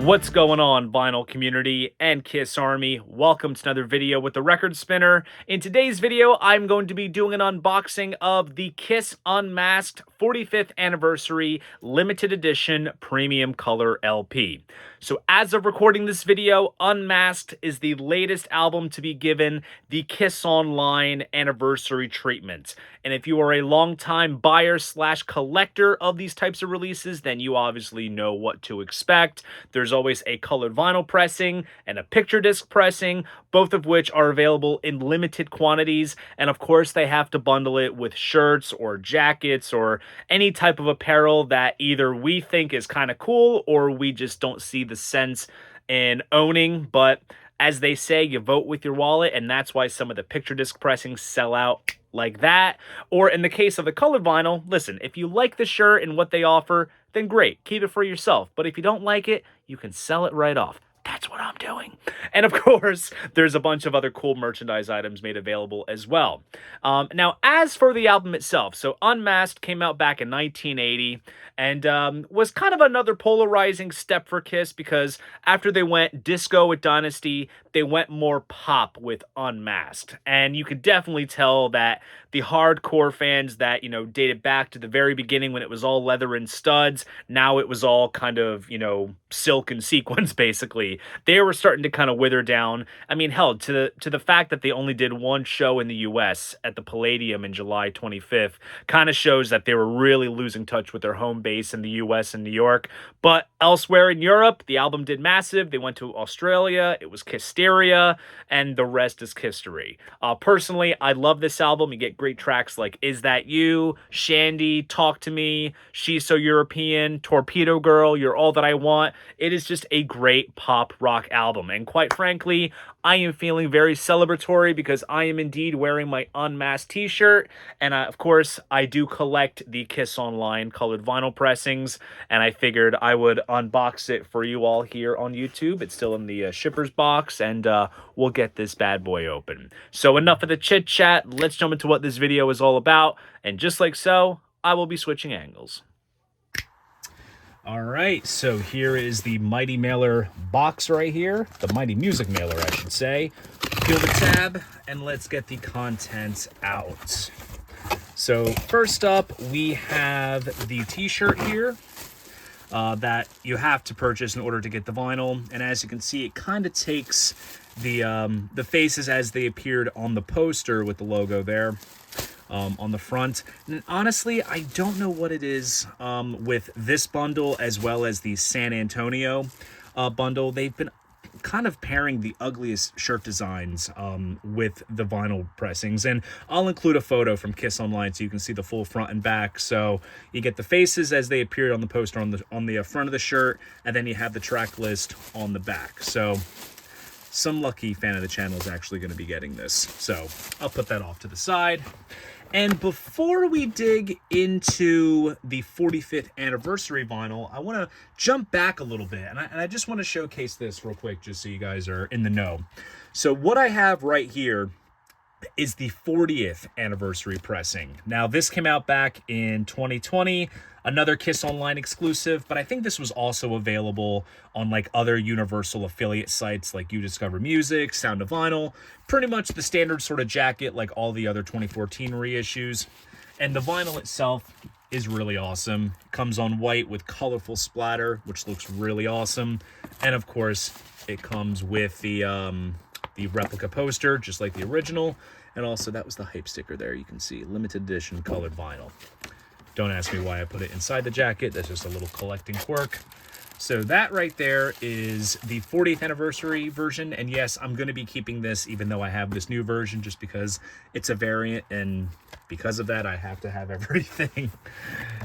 What's going on, vinyl community and Kiss Army? Welcome to another video with the Record Spinner. In today's video, I'm going to be doing an unboxing of the Kiss Unmasked 45th Anniversary Limited Edition Premium Color LP. So as of recording this video, Unmasked is the latest album to be given the Kiss Online Anniversary treatment. And if you are a longtime buyer / collector of these types of releases, then you obviously know what to expect. There's always a colored vinyl pressing and a picture disc pressing, both of which are available in limited quantities. And of course, they have to bundle it with shirts or jackets or any type of apparel that either we think is kind of cool or we just don't see the sense in owning. But as they say, you vote with your wallet, and that's why some of the picture disc pressings sell out like that. Or in the case of the colored vinyl, listen, if you like the shirt and what they offer, then great, keep it for yourself. But if you don't like it, you can sell it right off. That's what I'm doing. And of course, there's a bunch of other cool merchandise items made available as well. Now, as for the album itself, so Unmasked came out back in 1980 and was kind of another polarizing step for Kiss because after they went disco with Dynasty, they went more pop with Unmasked. And you could definitely tell that the hardcore fans that, dated back to the very beginning when it was all leather and studs, now it was all kind of, silk and sequins, basically. They were starting to kind of wither down. I mean, hell, to the fact that they only did one show in the US at the Palladium in July 25th kind of shows that they were really losing touch with their home base in the US and New York. But elsewhere in Europe, the album did massive. They went to Australia. It was Kissteria, and the rest is history. Personally, I love this album. You get great tracks like Is That You, Shandy, Talk to Me, She's So European, Torpedo Girl, You're All That I Want. It is just a great pop rock album. And quite frankly, I am feeling very celebratory because I am indeed wearing my Unmasked t-shirt. And of course, I do collect the Kiss Online colored vinyl pressings. And I figured I would unbox it for you all here on YouTube. It's still in the shipper's box, and we'll get this bad boy open. So enough of the chit chat. Let's jump into what this video is all about. And just like so, I will be switching angles. All right, so here is the Mighty Mailer box right here. The Mighty Music Mailer, I should say. Peel the tab, and let's get the contents out. So first up, we have the t-shirt here that you have to purchase in order to get the vinyl. And as you can see, it kind of takes the faces as they appeared on the poster with the logo there. On the front. And honestly, I don't know what it is with this bundle as well as the San Antonio bundle. They've been kind of pairing the ugliest shirt designs with the vinyl pressings, and I'll include a photo from Kiss Online so you can see the full front and back. So you get the faces as they appeared on the poster on the front of the shirt, and then you have the track list on the back. So some lucky fan of the channel is actually going to be getting this. So I'll put that off to the side. And before we dig into the 45th anniversary vinyl, I want to jump back a little bit. And I just want to showcase this real quick just so you guys are in the know. So what I have right here is the 40th anniversary pressing. Now, this came out back in 2020, another Kiss Online exclusive, but I think this was also available on like other Universal affiliate sites like You Discover Music, Sound of Vinyl, pretty much the standard sort of jacket like all the other 2014 reissues. And the vinyl itself is really awesome. It comes on white with colorful splatter, which looks really awesome. And of course, it comes with the replica poster, just like the original. And also, that was the hype sticker there. You can see limited edition colored vinyl. Don't ask me why I put it inside the jacket. That's just a little collecting quirk. So that right there is the 40th anniversary version. And yes, I'm going to be keeping this even though I have this new version just because it's a variant. And because of that, I have to have everything.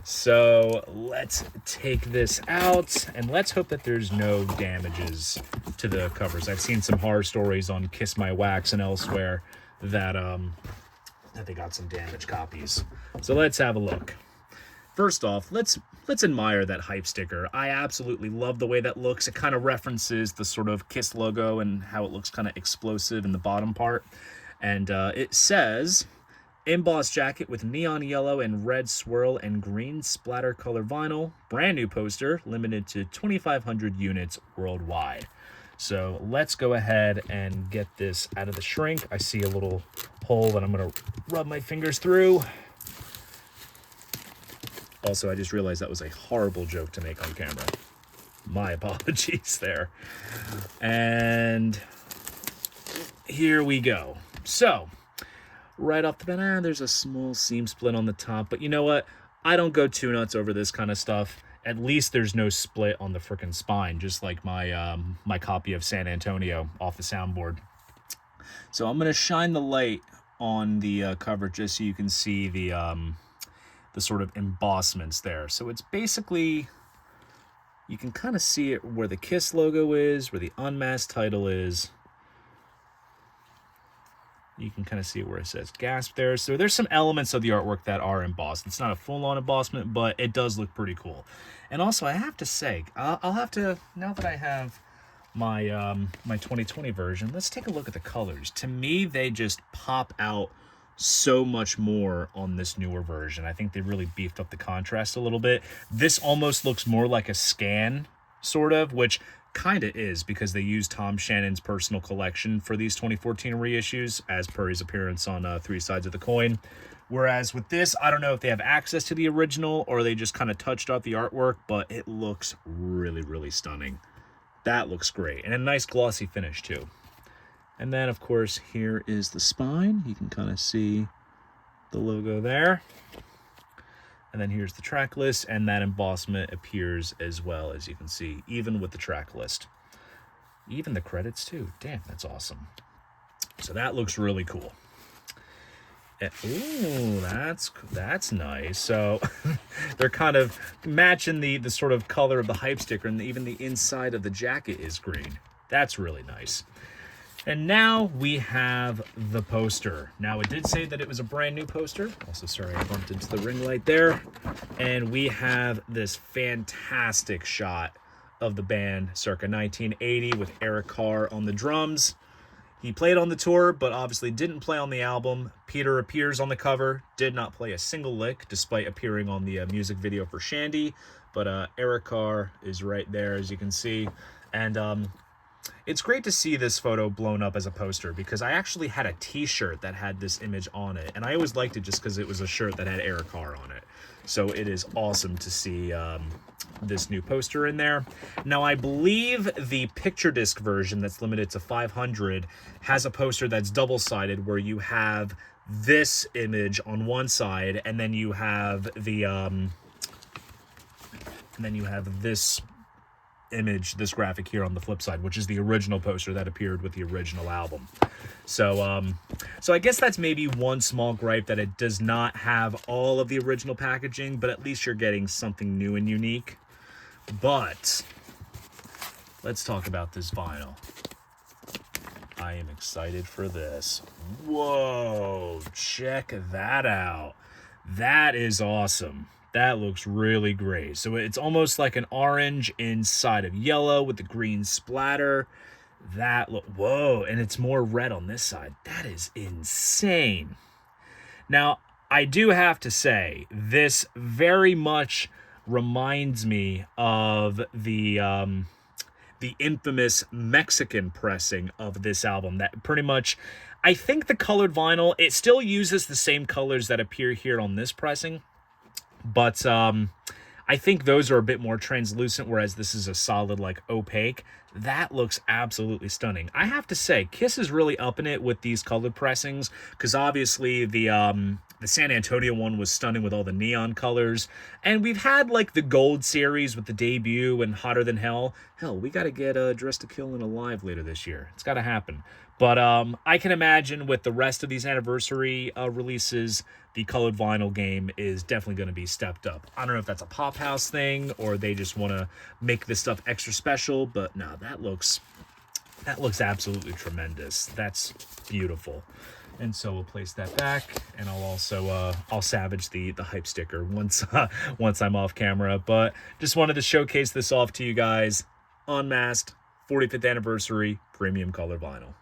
So let's take this out and let's hope that there's no damages to the covers. I've seen some horror stories on Kiss My Wax and elsewhere that they got some damaged copies. So let's have a look. First off, let's admire that hype sticker. I absolutely love the way that looks. It kind of references the sort of Kiss logo and how it looks kind of explosive in the bottom part. And it says, Embossed jacket with neon yellow and red swirl and green splatter color vinyl. Brand new poster, limited to 2,500 units worldwide. So let's go ahead and get this out of the shrink. I see a little hole that I'm going to rub my fingers through. Also, I just realized that was a horrible joke to make on camera. My apologies there. And here we go. So, right off the bat, there's a small seam split on the top. But you know what? I don't go too nuts over this kind of stuff. At least there's no split on the frickin' spine, just like my my copy of San Antonio off the soundboard. So I'm going to shine the light on the cover just so you can see the sort of embossments there. So it's basically, you can kind of see it where the KISS logo is, where the Unmasked title is. You can kind of see where it says Gasp there. So there's some elements of the artwork that are embossed. It's not a full-on embossment, but it does look pretty cool. And also, I have to say, I'll have to, now that I have my my 2020 version, let's take a look at the colors. To me, they just pop out so much more on this newer version. I think they really beefed up the contrast a little bit. This almost looks more like a scan, sort of, which kind of is, because they used Tom Shannon's personal collection for these 2014 reissues, as per his appearance on Three Sides of the Coin. Whereas with this, I don't know if they have access to the original or they just kind of touched up the artwork, but it looks really, really stunning. That looks great. And a nice glossy finish too. And then, of course, here is the spine. You can kind of see the logo there. And then here's the track list, and that embossment appears as well, as you can see, even with the track list. Even the credits too. Damn, that's awesome. So that looks really cool. Ooh, that's nice. So they're kind of matching the sort of color of the hype sticker, and even the inside of the jacket is green. That's really nice. And now we have the poster. Now, it did say that it was a brand new poster. Also, sorry, I bumped into the ring light there. And we have this fantastic shot of the band circa 1980 with Eric Carr on the drums. He played on the tour, but obviously didn't play on the album. Peter appears on the cover, did not play a single lick, despite appearing on the music video for Shandy. But Eric Carr is right there, as you can see. And it's great to see this photo blown up as a poster, because I actually had a t-shirt that had this image on it, and I always liked it just because it was a shirt that had Eric Carr on it. So it is awesome to see this new poster in there. Now, I believe the picture disc version that's limited to 500 has a poster that's double-sided, where you have this image on one side, and then you have the this image, this graphic here on the flip side, which is the original poster that appeared with the original album. So so I guess that's maybe one small gripe, that it does not have all of the original packaging, but at least you're getting something new and unique. But let's talk about this vinyl. I am excited for this. Whoa, check that out. That is awesome. That looks really great. So it's almost like an orange inside of yellow with the green splatter. Whoa, and it's more red on this side. That is insane. Now, I do have to say, this very much reminds me of the infamous Mexican pressing of this album. That pretty much, I think the colored vinyl, it still uses the same colors that appear here on this pressing, but I think those are a bit more translucent, whereas this is a solid, like, opaque. That looks absolutely stunning. I have to say, KISS is really upping it with these colored pressings, because obviously the San Antonio one was stunning with all the neon colors, and we've had, like, the Gold series with the debut and Hotter Than Hell. Hell, we got to get Dressed to Kill and Alive later this year. It's got to happen. But I can imagine with the rest of these anniversary releases, the colored vinyl game is definitely going to be stepped up. I don't know if that's a Pop House thing or they just want to make this stuff extra special, but no, that looks absolutely tremendous. That's beautiful. And so we'll place that back, and I'll also I'll savage the hype sticker once I'm off camera. But just wanted to showcase this off to you guys. Unmasked 45th anniversary premium color vinyl.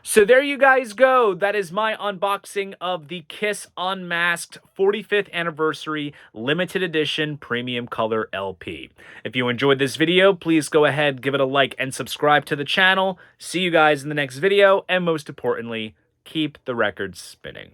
So there you guys go. That is my unboxing of the Kiss Unmasked 45th Anniversary Limited Edition Premium Color LP. If you enjoyed this video, please go ahead, give it a like, and subscribe to the channel. See you guys in the next video, and most importantly, keep the records spinning.